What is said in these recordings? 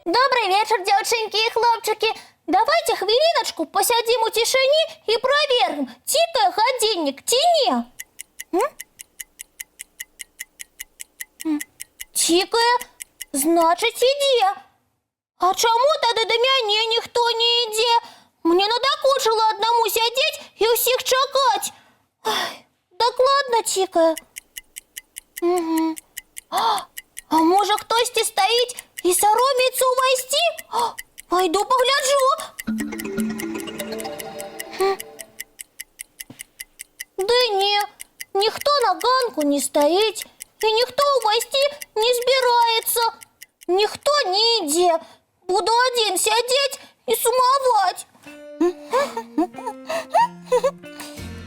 Добрый вечер, девчонки и хлопчики. Давайте хвилиночку посидим у тишине и проверим, тикає годинник чи ні. Тикає, значить іде. А чому тоді до мене ніхто не йде? Мені надокучило одному сидіти і усіх чекати. Так ладно, тикає. Угу. А може хтось стоїть і соромиться увійти? Пойду погляджу. Да ні, ніхто на ганку не стоїть, і ніхто увійти не збирається. Ніхто не йде. Буду один сидіти і сумувати.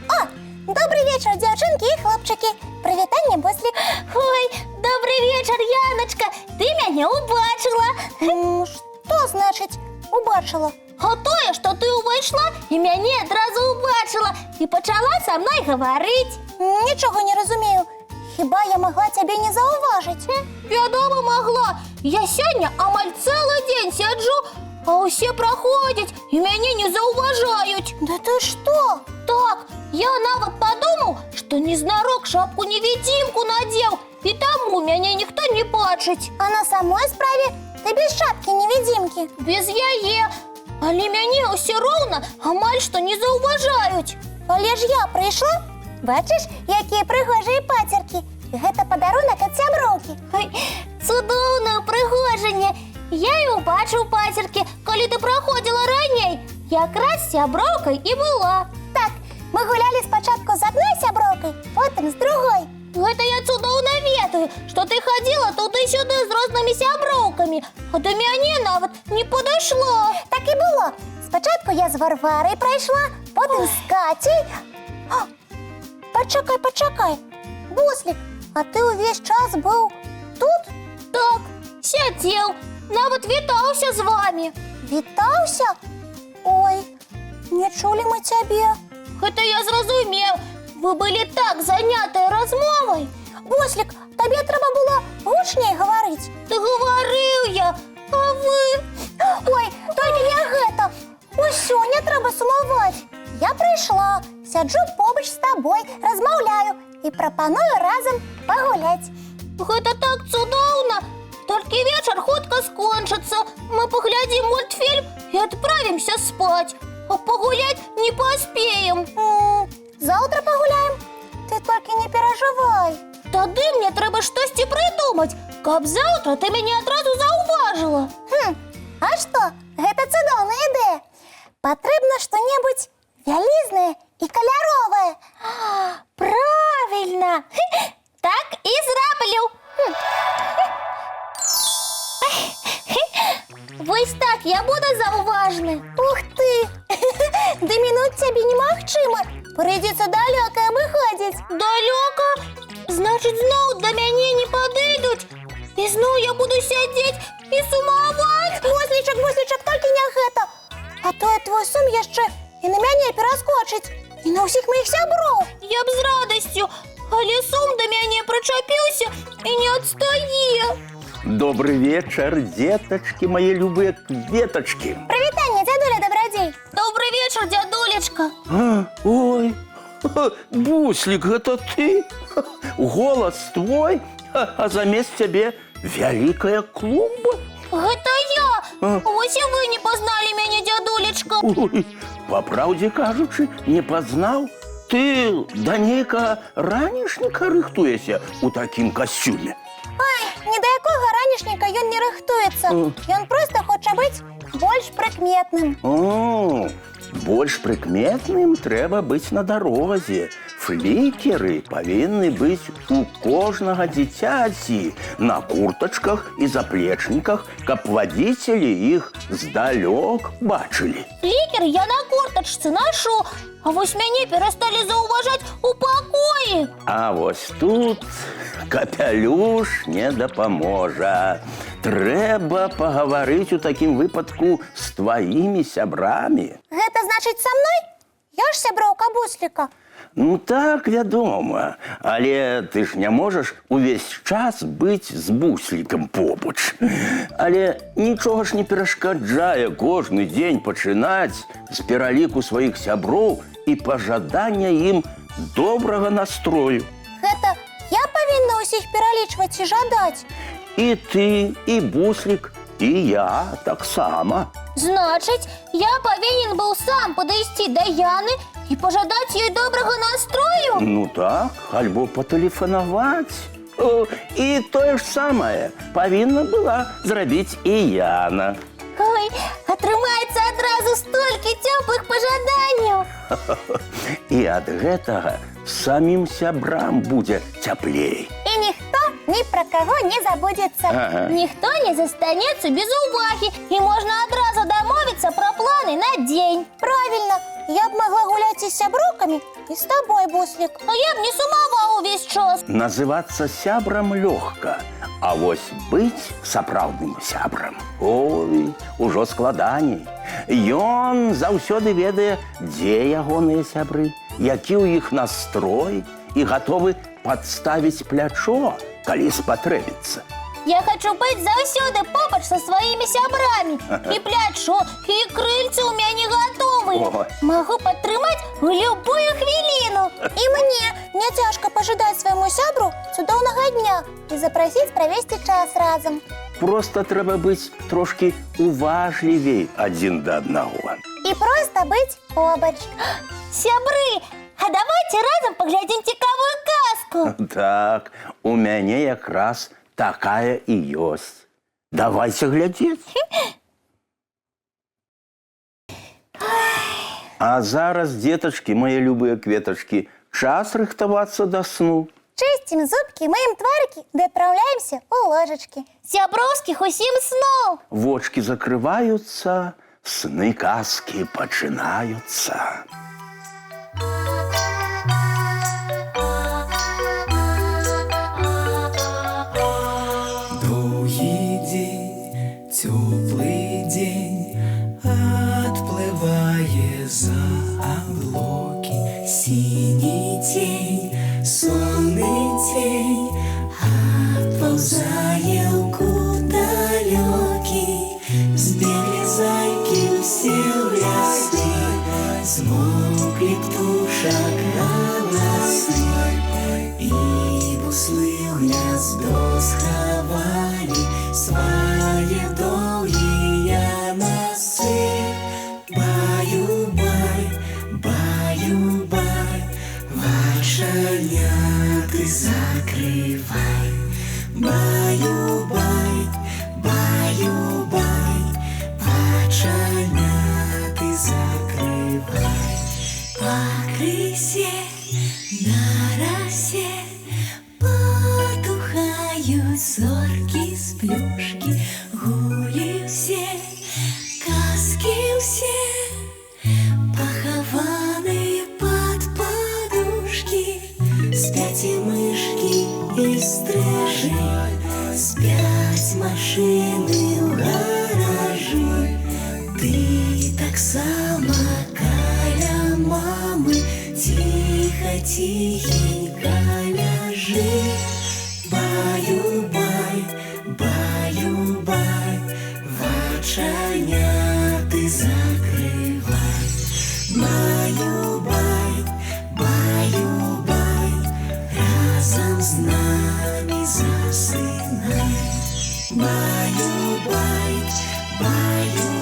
О, добрый вечер, девчонки и хлопчики. Привітання, Буслик. Ой, добрий вечір, Яночка. Ти мене убачила. Що значить убачила? А то, що ти увійшла і мене одразу убачила і почала со мною говорити. Нічого не розумію. Хіба я могла тебе не зауважити? Відомо могла. Я сьогодні амаль цілий день сиджу, а усі проходять і мене не зауважають. Да ти що? Так, я навіть подумав, що незнарок шапку-невидимку надів, і тому мене ніхто не бачить. А на самой справі ти без шапки-невидимки. Без яє. Але мене все ровно амаль що не зауважають. Але ж я прийшла. Бачиш, які пригожі пацерки. Гэта подарунок від сяброўкі. Ой, цудоўнае прыгожанне. Я і убачыў пацеркі, калі ты праходзіла раней. Якраз сяброўкай і была. Так, мы гулялі спачатку з адной сяброўкай, потым з другой. Гэта я цудоўна ведаю, што ты хадзіла туды-сюды з рознымі сяброўкамі, а да мяне нават не падышло. Так і было. Спачатку я з Варварай прайшла, потым з Кацей. Пачакай. Буслик, а ты увесь час быў тут? Так, сядзеў, нават вітаўся з вамі. Вітаўся? Ой, не чулі мы цябе. Гэта я зразумеў. Вы былі так занятыя размовай. Буслик, табе трэба было гучней гаварыць. Ты гаварыў я, а вы... Ой, толькі не гэта. Усё, не трэба сумаваць. Я прыйшла, сяджу побач з табой, размаўляю і прапаную разам пагуляць. Гэта так цудоўна. Толькі вечар хутка скончыцца. Мы паглядзім мультфільм і адправімся спаць. А пагуляць не паспеем. Заўтра пагуляем? Ты толькі не перажывай. Тады мне трэба штосьці прыдумаць, каб заўтра ты мяне адразу заўважыла. А што? Гэта цудоўная ідэя. Патрэбна што-небудзь вялізнае і каляровае. Правильно. Так і зраблю. Вось так я буду заўважны. Ух ты! Дамінуць цябе немагчыма. Прыйдзецца далёка абыходзіць. Далёка? Значыць, зноў да мяне не падыдуць. І зноў я буду сядзець і сумаваць. Буслічак, толькі не гэта. А то твой сум яшчэ і на мяне пераскочыць. І на ўсіх маіх сяброў. Я б з радасцю, але сум да мяне прычапіўся і не адстае. Добрый вечер, деточки, мои любые кветочки. Прывітанне, дзядуля Дабрадзей. Добрый вечер, дядулечка. Ой, Буслик, это ты? Голос твой, а замест тебе великая клумба. Гэта я. Вось і вы не пазналі мяне, дядулечка. Ой, по правде кажучы, не познал. Ты да нейка ранішніка рыхтуешься у такім касцюме. Ай, ні да якога ранішніка ён не рыхтуецца. Ён проста хоча быць больш прыкметным. О, больш прыкметным трэба быць на дарозе. Флікеры павінны быць у кожнага дзіцяці на куртачках і заплечніках, каб вадзіцелі іх здалёк бачылі. Флікер я на куртачцы ношу, а вось мяне перасталі заўважаць у пакоі. А вось тут капялюш не дапаможа. Трэба пагаварыць у такім выпадку з тваімі сябрамі. Гэта значыць са мной? Я ж сяброўка Бусліка. Ну так, вядома, але ты ж не можаш увесь час быць з Буслікам побач. Але нічога ж не перашкаджае кожны дзень пачынаць з пераліку сваіх сяброў і пажадання ім добрага настрою. Гэта я павінна ўсіх пералічваць і жадаць? І ты, і Буслік, і я таксама. Значыць, я павінен быў сам падысці да Яны і пажадаць ёй добрага настрою? Ну так, альбо патэлефанаваць. О, і тое ж самае павінна была зрабіць і Яна. Ой, атрымаецца адразу столькі цёплых пажаданняў. І ад гэтага самім сябрам будзе цяплей. І ніхто ні пра каго не забудзецца. Ага. Ніхто не застанецца без увагі, і можна адразу дамовіцца пра планы на дзень. Правільна, я б магла гуляць і з сяброўкамі, і з табой, Буслік. А я б не сумаваў увесь час. Называцца сябрам лёгка, а вось быць сапраўдным сябрам, ой, ужо складаней. Ён заўсёды ведае, дзе ягоныя сябры, які ў іх настрой, і гатовы падставіць плячо, калі спатрэбіцца. Я хочу быць заўсёды побач са сваімі сябрамі. І плячо, і крыльцы ў мяне гатовыя. Ой. Магу падтрымаць у любую хвіліну. І мне не цяжка пажадаць свайму сябру цудоўнага дня і запрасіць правесці час разам. Проста трэба быць трошкі уважлівей адзін да аднаго. І проста быць побач. Сябры, а давайте разам паглядзім цікавую казку. Так, у мяне якраз такая і ёсць. Давайце глядзець. А зараз, дзетачкі, мае любыя кветачкі, час рыхтавацца да сну. Чысцім зубкі, мыем тварыкі, ды адпраўляемся ў ложачкі. Сяброўскіх усім сноў. Вочкі закрываюцца, сны казкі пачынаюцца. Доўгі дзень, цёплы дзень, адплывае за аблокі. Сіні цень, сонны цень, адпаўзае ў кут далёкі. Збеглі зайкі ўсе ў лясы, змоўклі птушак галасы, і буслы ў гняздо схавалі свае доўгія носы. Баю-бай, баю-бай, вачаняты закрывай. Баю-бай, баю-бай, вачаняты закрывай. Пакрысе на расе потухаюць зоркі з плюшкі. Гулі ўсе, казкі ўсе, пахаваныя пад падушкі. Спяць і мышкі, і стрыжы, спяць машыны ў гаражы. Ты таксама каля мамы ціха-ціхенька ляжы. Баю-бай, баю-бай, вачаняты закрывай. Баю-бай, баю-бай, разам з намі засынай. Баю-бай, баю-бай,